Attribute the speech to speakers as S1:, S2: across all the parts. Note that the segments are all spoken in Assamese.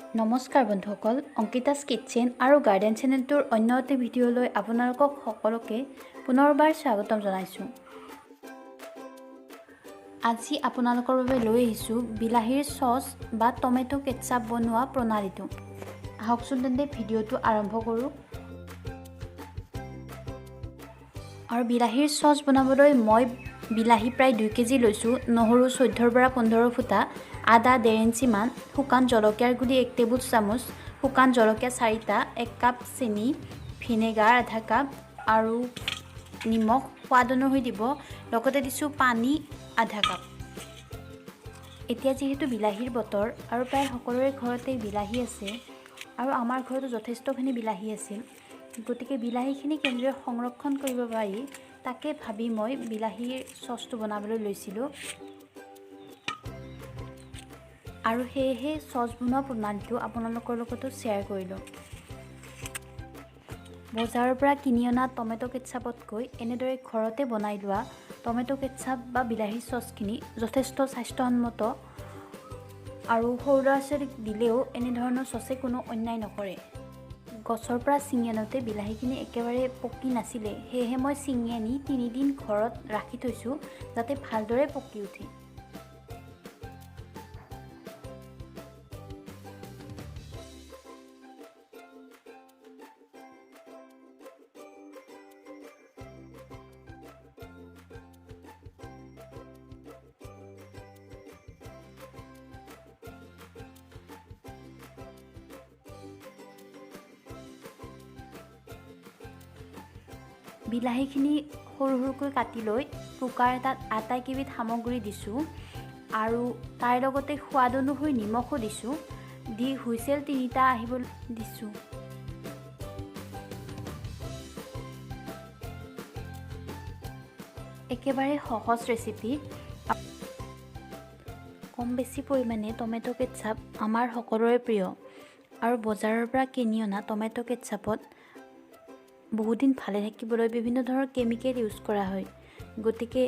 S1: নমস্কাৰ বন্ধুসকল, অংকিতাছ কিটচেন আৰু গাৰ্ডেন চেনেলটোৰ অন্য এটা ভিডিঅ'লৈ আপোনালোকক সকলোকে পুনৰবাৰ স্বাগতম জনাইছোঁ। আজি আপোনালোকৰ বাবে লৈ আহিছোঁ বিলাহীৰ চচ বা টমেটো কেটচাপ বনোৱা প্ৰণালীটো। আহকচোন তেন্তে ভিডিঅ'টো আৰম্ভ কৰোঁ। আৰু বিলাহীৰ চচ বনাবলৈ মই বিলাহী প্ৰায় 2 কেজি লৈছোঁ, নহৰু 14ৰ পৰা 15 ফুটা, আদা 1.5 ইঞ্চিমান, শুকান জলকীয়াৰ গুড়ি 1 টেবুল চামুচ, শুকান জলকীয়া 4টা, 1 কাপ চেনি, ভিনেগাৰ আধা কাপ আৰু নিমখ সোৱাদ অনুসৰি দিব, লগতে দিছোঁ পানী আধা কাপ। এতিয়া যিহেতু বিলাহীৰ বতৰ আৰু প্ৰায় সকলোৰে ঘৰতে বিলাহী আছে আৰু আমাৰ ঘৰতো যথেষ্টখিনি বিলাহী আছিল, গতিকে বিলাহীখিনি কেনেদৰে সংৰক্ষণ কৰিব পাৰি তাকে ভাবি মই বিলাহীৰ চচটো বনাবলৈ লৈছিলোঁ। আৰু সেয়েহে চচ বনোৱা প্ৰণালীটো আপোনালোকৰ লগতো শ্বেয়াৰ কৰিলোঁ। বজাৰৰ পৰা কিনি অনা টমেটো কেটচাপতকৈ এনেদৰে ঘৰতে বনাই লোৱা টমেটো কেটচাপ বা বিলাহীৰ চচখিনি যথেষ্ট স্বাস্থ্যসন্মত আৰু সৰু ল'ৰা ছোৱালীক দিলেও এনেধৰণৰ চচে কোনো অন্যায় নকৰে। গছৰ পৰা ছিঙি আনোতে বিলাহীখিনি একেবাৰে পকি নাছিলে, সেয়েহে মই ছিঙি আনি 3 দিন ঘৰত ৰাখি থৈছোঁ যাতে ভালদৰে পকি উঠে। বিলাহীখিনি সৰু সৰুকৈ কাটি লৈ কুকাৰ এটাত আটাইকেইবিধ সামগ্ৰী দিছোঁ আৰু তাৰ লগতে সোৱাদ অনুসৰি নিমখো দিছোঁ, দি হুইচেল 3টা আহিব দিছোঁ। একেবাৰে সহজ ৰেচিপি। কম বেছি পৰিমাণে টমেটো কেটচাপ আমাৰ সকলোৰে প্ৰিয় আৰু বজাৰৰ পৰা কিনি অনা টমেটো কেটচাপত বহুদিন ভালে থাকিবলৈ বিভিন্ন ধৰণৰ কেমিকেল ইউজ কৰা হয়, গতিকে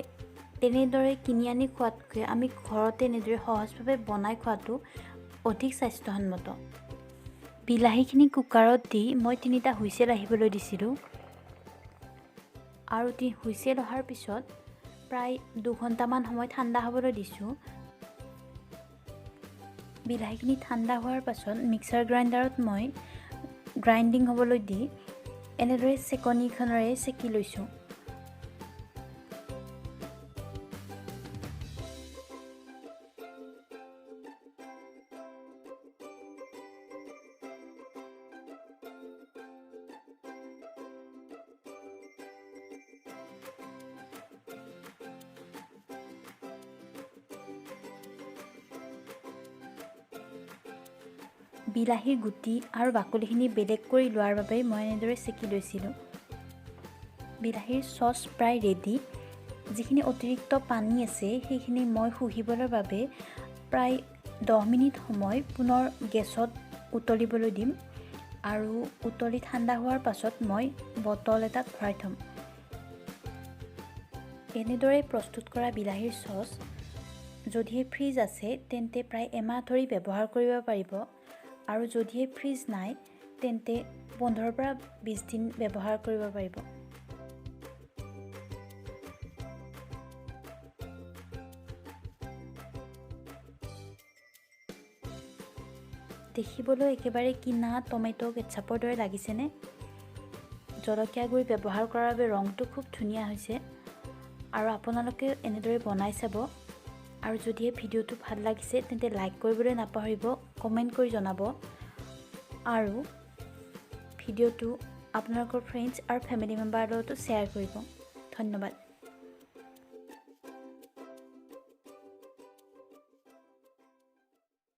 S1: তেনেদৰে কিনি আনি খোৱাতকৈ আমি ঘৰতে এনেদৰে সহজভাৱে বনাই খোৱাটো অধিক স্বাস্থ্যসন্মত। বিলাহীখিনি কুকাৰত দি মই 3টা হুইচেল আহিবলৈ দিছিলোঁ আৰু হুইচেল অহাৰ পিছত প্ৰায় 2 ঘণ্টামান সময় ঠাণ্ডা হ'বলৈ দিছোঁ। বিলাহীখিনি ঠাণ্ডা হোৱাৰ পাছত মিক্সাৰ গ্ৰাইণ্ডাৰত মই গ্ৰাইণ্ডিং হ'বলৈ দি এনেদৰে চেকনিখনেৰে চেকি লৈছোঁ। বিলাহীৰ গুটি আৰু বাকলিখিনি বেলেগ কৰি লোৱাৰ বাবে মই এনেদৰে চেকি লৈছিলোঁ। বিলাহীৰ চচ প্ৰায় ৰেডি। যিখিনি অতিৰিক্ত পানী আছে সেইখিনি মই শুহিবৰ বাবে প্ৰায় 10 মিনিট সময় পুনৰ গেছত উতলিবলৈ দিম আৰু উতলি ঠাণ্ডা হোৱাৰ পাছত মই বটল এটাত ভৰাই থ'ম। এনেদৰে প্ৰস্তুত কৰা বিলাহীৰ চচ যদিহে ফ্ৰিজ আছে তেন্তে প্ৰায় এমাহ ধৰি ব্যৱহাৰ কৰিব পাৰিব আৰু যদিহে ফ্ৰিজ নাই তেন্তে 15ৰ পৰা 20 দিন ব্যৱহাৰ কৰিব পাৰিব। দেখিবলৈ একেবাৰে কিনা টমেটো কেটচাপৰ দৰে লাগিছেনে? জলকীয়া গুড়ি ব্যৱহাৰ কৰাৰ বাবে ৰংটো খুব ধুনীয়া হৈছে আৰু আপোনালোকে এনেদৰে বনাই চাব। আৰু যদিহে ভিডিঅ'টো ভাল লাগিছে তেন্তে লাইক কৰিবলৈ নাপাহৰিব, কমেণ্ট কৰি জনাব আৰু ভিডিঅ'টো আপোনালোকৰ ফ্ৰেণ্ডছ আৰু ফেমিলি মেম্বাৰৰ লগতো শ্বেয়াৰ কৰিব। ধন্যবাদ।